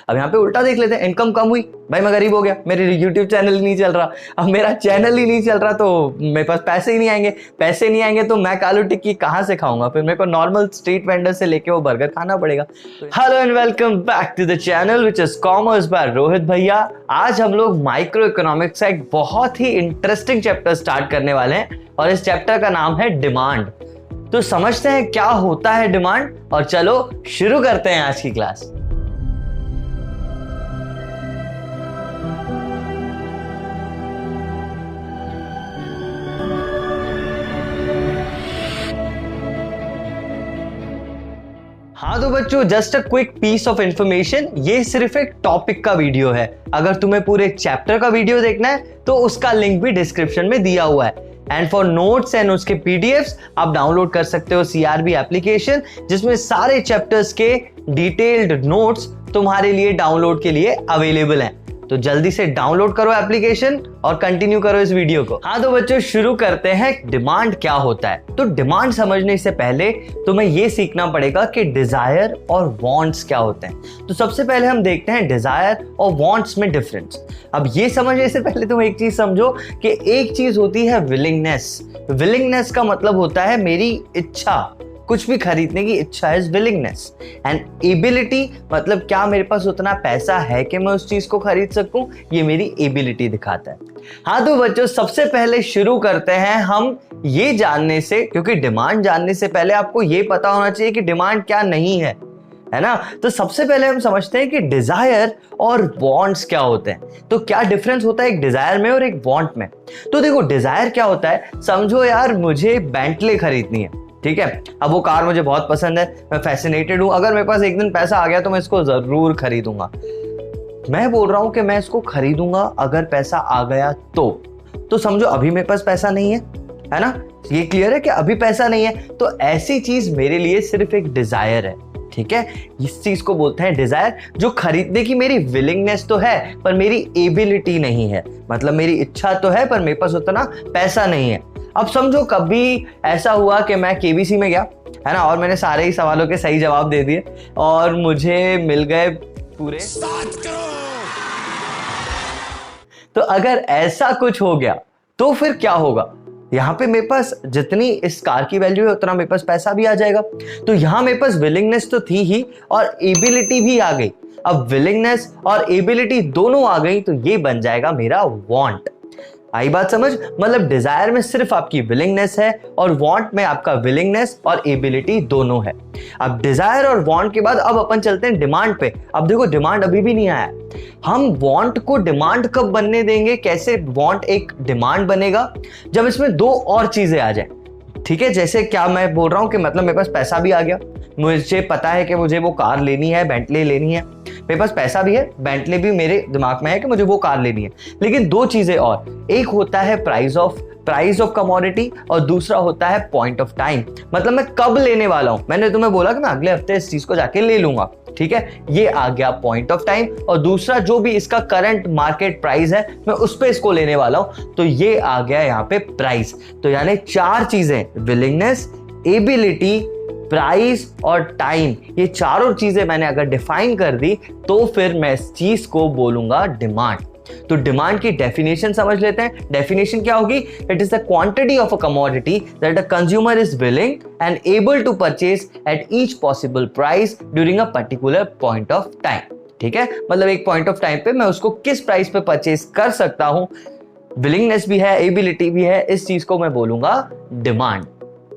अब यहाँ पे उल्टा देख लेते हैं, इनकम कम हुई, भाई मैं गरीब हो गया, मेरे यूट्यूब चैनल ही नहीं चल रहा। अब मेरा चैनल ही नहीं चल रहा तो मेरे पास पैसे ही नहीं आएंगे, पैसे नहीं आएंगे तो मैं कालू टिक्की कहाँ से खाऊंगा, फिर मेरे को नॉर्मल स्ट्रीट वेंडर से लेके वो बर्गर खाना पड़ेगा। Hello and welcome back to the channel which is commerce by Rohit भैया। आज हम लोग माइक्रो इकोनॉमिक्स का एक बहुत ही इंटरेस्टिंग चैप्टर स्टार्ट करने वाले हैं और इस चैप्टर का नाम है डिमांड। तो समझते हैं क्या होता है डिमांड और चलो शुरू करते हैं आज की क्लास। हाँ तो बच्चों, just a quick piece of information, ये सिर्फ एक टॉपिक का वीडियो है। अगर तुम्हें पूरे चैप्टर का वीडियो देखना है तो उसका लिंक भी डिस्क्रिप्शन में दिया हुआ है। एंड फॉर नोट्स एंड उसके पीडीएफ्स आप डाउनलोड कर सकते हो सीआरबी एप्लीकेशन, जिसमें सारे चैप्टर्स के डिटेल्ड नोट्स तुम्हारे लिए डाउनलोड के लिए अवेलेबल हैं। तो जल्दी से डाउनलोड करो एप्लीकेशन और कंटिन्यू करो इस वीडियो को। हाँ तो बच्चों, शुरू करते हैं। डिमांड क्या होता है? तो डिमांड समझने से पहले तुम्हें यह सीखना पड़ेगा कि डिजायर और वांट्स क्या होते हैं। तो सबसे पहले हम देखते हैं डिजायर और वांट्स में डिफरेंस। अब ये समझने से पहले तुम एक चीज समझो कि एक चीज होती है विलिंगनेस। विलिंगनेस का मतलब होता है मेरी इच्छा, कुछ भी खरीदने की इच्छा इज विलिंगनेस। एंड एबिलिटी मतलब क्या मेरे पास उतना पैसा है कि मैं उस चीज को खरीद सकूं, ये मेरी एबिलिटी दिखाता है। हाँ तो बच्चों, सबसे पहले शुरू करते हैं हम ये जानने से, क्योंकि डिमांड जानने से पहले आपको ये पता होना चाहिए कि डिमांड क्या नहीं है ना। तो सबसे पहले हम समझते हैं कि डिजायर और वांट्स क्या होते हैं। तो क्या डिफरेंस होता है एक डिजायर में और एक वांट में? तो देखो, डिजायर क्या होता है, समझो यार मुझे बेंटले खरीदनी है, ठीक है। अब वो कार मुझे बहुत पसंद है, मैं फैसिनेटेड हूं, अगर मेरे पास एक दिन पैसा आ गया तो मैं इसको जरूर खरीदूंगा। मैं बोल रहा हूं कि मैं इसको खरीदूंगा अगर पैसा आ गया तो समझो अभी मेरे पास पैसा नहीं है ना। ये क्लियर है कि अभी पैसा नहीं है, तो ऐसी चीज मेरे लिए सिर्फ एक डिजायर है, ठीक है। इस चीज को बोलते हैं डिजायर, जो खरीदने की मेरी विलिंगनेस तो है पर मेरी एबिलिटी नहीं है। मतलब मेरी इच्छा तो है पर मेरे पास उतना पैसा नहीं है। अब समझो कभी ऐसा हुआ कि मैं केबीसी में गया, है ना, और मैंने सारे ही सवालों के सही जवाब दे दिए और मुझे मिल गए पूरे 7 करोड़। तो अगर ऐसा कुछ हो गया तो फिर क्या होगा? यहां पे मेरे पास जितनी इस कार की वैल्यू है उतना मेरे पास पैसा भी आ जाएगा। तो यहां मेरे पास विलिंगनेस तो थी ही और एबिलिटी भी आ गई। अब विलिंगनेस और एबिलिटी दोनों आ गई तो ये बन जाएगा मेरा वांट। आई बात समझ? मतलब डिजायर में सिर्फ आपकी विलिंगनेस है और वांट में आपका विलिंगनेस और एबिलिटी दोनों है। अब डिजायर और वांट के बाद अब अपन चलते हैं डिमांड पे। अब देखो, डिमांड अभी भी नहीं आया, हम वांट को डिमांड कब बनने देंगे? कैसे वांट एक डिमांड बनेगा? जब इसमें दो और चीजें आ जाए, ठीक है। जैसे क्या मैं बोल रहा हूं कि मतलब मेरे पास पैसा भी आ गया, मुझे पता है कि मुझे वो कार लेनी है, बेंटले लेनी है, मेरे पास पैसा भी है, बेंटले भी मेरे दिमाग में है कि मुझे वो कार लेनी है। लेकिन दो चीजें और, एक होता है प्राइस ऑफ कमोडिटी और दूसरा होता है पॉइंट ऑफ टाइम। मतलब मैं कब लेने वाला हूं। मैंने तुम्हें बोला कि मैं अगले हफ्ते इस चीज को जाके ले लूंगा, ठीक है, ये आ गया पॉइंट ऑफ टाइम। और दूसरा जो भी इसका करंट मार्केट प्राइस है, मैं उस पे इसको लेने वाला हूं, तो ये आ गया यहाँ पे प्राइस। तो यानी 4 चीजें, विलिंगनेस, एबिलिटी, प्राइस और टाइम, ये चारों चीजें मैंने अगर डिफाइन कर दी तो फिर मैं इस चीज को बोलूंगा डिमांड। तो डिमांड की डेफिनेशन समझ लेते हैं। डेफिनेशन क्या होगी? It is the quantity of a commodity that a consumer is willing and able to purchase at each possible price during a particular point of time, ठीक है। मतलब एक पॉइंट ऑफ टाइम पे मैं उसको किस प्राइस पे परचेज कर सकता हूं, विलिंगनेस भी है, एबिलिटी भी है, इस चीज को मैं बोलूंगा डिमांड।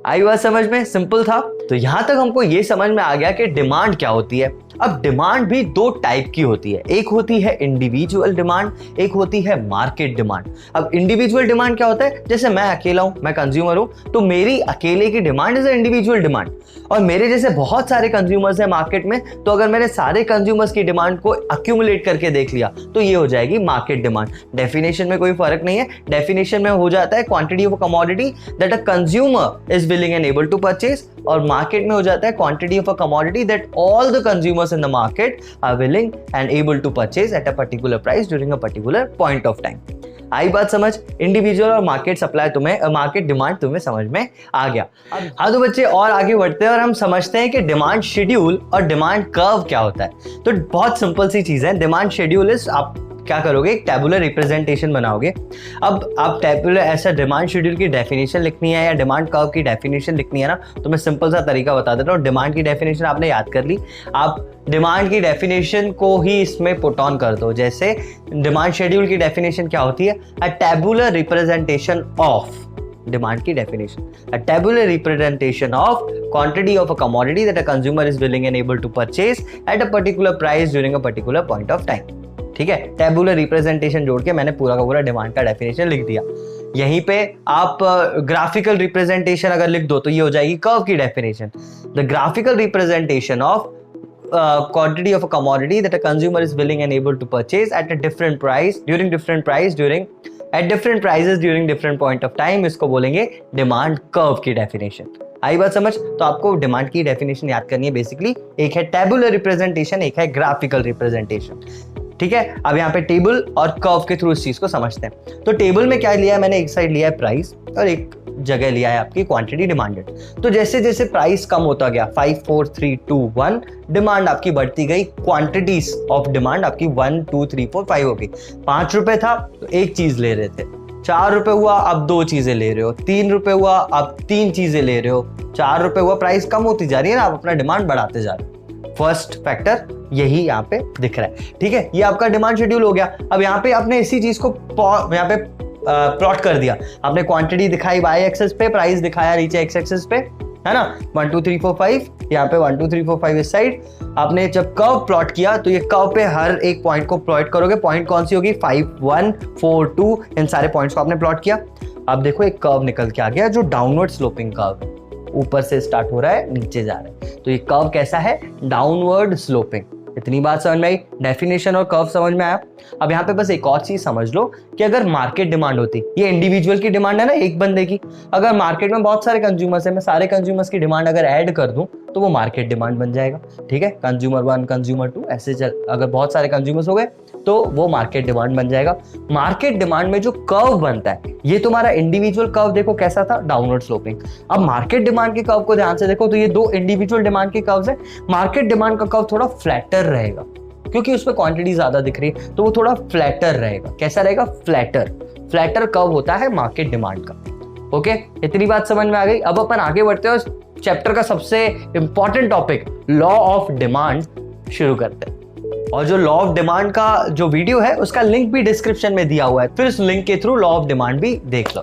आई बात समझ में? सिंपल था। तो यहां तक हमको ये समझ में आ गया कि डिमांड क्या होती है। अब डिमांड भी 2 टाइप की होती है, एक होती है इंडिविजुअल डिमांड, एक होती है मार्केट डिमांड। अब इंडिविजुअल डिमांड क्या होता है? जैसे मैं अकेला हूं, मैं कंज्यूमर हूं, तो मेरी अकेले की डिमांड इज इंडिविजुअल डिमांड। और मेरे जैसे बहुत सारे कंज्यूमर्स हैं मार्केट में, तो अगर मैंने सारे कंज्यूमर्स की डिमांड को अक्यूमुलेट करके देख लिया तो ये हो जाएगी मार्केट डिमांड। डेफिनेशन में कोई फर्क नहीं है, डेफिनेशन में हो जाता है quantity of a commodity that a consumer is willing and able to purchase, और मार्केट में हो जाता है quantity of a commodity that all the consumers in the market are willing and able to purchase at a particular price during a particular point of time. आई बात समझ? Individual और market supply तुम्हें, market demand तुम्हें समझ में आ गया। हाँ तो बच्चे और आगे बढ़ते हैं और हम समझते हैं कि डिमांड शेड्यूल और डिमांड कर्व क्या होता है। तो बहुत सिंपल सी चीज है। डिमांड शेड्यूल इज, आप क्या करोगे, एक टेबुलर रिप्रेजेंटेशन बनाओगे। अब आप टेबुलर ऐसा डिमांड शेड्यूल की डेफिनेशन लिखनी है या डिमांड कर्व की डेफिनेशन लिखनी है ना, तो मैं सिंपल सा तरीका बता देता हूँ। डिमांड की डेफिनेशन आपने याद कर ली, आप डिमांड की डेफिनेशन को ही इसमें पुट ऑन कर दो। जैसे डिमांड शेड्यूल की डेफिनेशन क्या होती है, अ टेबुलर रिप्रेजेंटेशन ऑफ, डिमांड की definition, a tabular representation of quantity of a commodity that a consumer is willing and able to purchase at a particular price during a particular point of time। ठीक है, tabular representation जोड़ के मैंने पूरा का पूरा demand का definition लिख दिया। यहीं पे आप ग्राफिकल रिप्रेजेंटेशन अगर लिख दो तो ये हो जाएगी कर्व की definition, the graphical representation of quantity of a commodity that a consumer is willing and able to purchase at a different price during different point of time, इसको बोलेंगे डिमांड कर्व की डेफिनेशन। आई बात समझ? तो आपको demand की definition याद करनी है बेसिकली, एक है टेबुलर रिप्रेजेंटेशन, एक है ग्राफिकल रिप्रेजेंटेशन। ठीक है, अब यहाँ पे टेबल और कर्व के थ्रू इस चीज को समझते हैं। तो टेबल में क्या लिया है मैंने, एक साइड लिया है प्राइस और एक जगह लिया है आपकी क्वांटिटी डिमांडेड। तो जैसे जैसे प्राइस कम होता गया, 5 4 3 2 1, डिमांड आपकी बढ़ती गई, क्वांटिटीज ऑफ डिमांड आपकी 1 2 3 4 5 हो गई। 5 रुपए था तो एक चीज ले रहे थे, 4 रुपए हुआ अब 2 चीजें ले रहे हो, 3 रुपए हुआ अब 3 चीजें ले रहे हो, 4 रुपए हुआ, प्राइस कम होती जा रही है ना, आप अपना डिमांड बढ़ाते जा रहे हो। फर्स्ट फैक्टर यही यहाँ पे दिख रहा है। ठीक है, ये आपका डिमांड शेड्यूल हो गया। अब यहाँ पे आपने इसी चीज को यहाँ पे प्लॉट कर दिया, आपने क्वांटिटी दिखाई वाई एक्सेस पे, प्राइस दिखाया नीचे एक्स एक्सेस पे, है ना, 1 2 3 4 5, यहाँ पे 1 2 3 4 5 इस साइड। आपने जब कर्व प्लॉट किया तो ये कर्व पे हर एक पॉइंट को प्लॉट करोगे, पॉइंट कौन सी होगी, 5 1 4 2, इन सारे पॉइंट्स को आपने प्लॉट किया। अब देखो एक कर्व निकल के आ गया जो डाउनवर्ड स्लोपिंग कर्व, ऊपर से स्टार्ट हो रहा है नीचे जा रहा है, तो ये कर्व कैसा है, डाउनवर्ड स्लोपिंग। इतनी बात समझ में आई, डेफिनेशन और कर्व समझ में आया। अब यहाँ पे बस एक और चीज समझ लो कि अगर मार्केट डिमांड होती, ये इंडिविजुअल की डिमांड है ना एक बंदे की, अगर मार्केट में बहुत सारे कंज्यूमर्स है, मैं सारे कंज्यूमर्स की डिमांड अगर ऐड कर दूं तो वो मार्केट डिमांड बन जाएगा। ठीक है, कंज्यूमर 1 कंज्यूमर 2 ऐसे अगर बहुत सारे कंज्यूमर्स हो गए तो वो मार्केट डिमांड बन जाएगा। मार्केट डिमांड में जो कर्व बनता है, ये तुम्हारा इंडिविजुअल कर्व देखो कैसा था, डाउनवर्ड स्लोपिंग। अब मार्केट डिमांड के कर्व को ध्यान से देखो तो ये 2 इंडिविजुअल डिमांड के कर्व्स है। मार्केट डिमांड का कर्व थोड़ा फ्लैटर रहेगा क्योंकि उसमें क्वांटिटी ज्यादा दिख रही है, तो वो थोड़ा फ्लैटर रहेगा। कैसा रहेगा, फ्लैटर कर्व होता है मार्केट डिमांड का। ओके, इतनी बात समझ में आ गई। अब अपन आगे बढ़ते हैं और चैप्टर का सबसे important topic law of demand शुरू करते हैं। और जो लॉ ऑफ डिमांड का जो वीडियो है उसका लिंक भी डिस्क्रिप्शन में दिया हुआ है, फिर उस लिंक के थ्रू लॉ ऑफ डिमांड भी देख लो।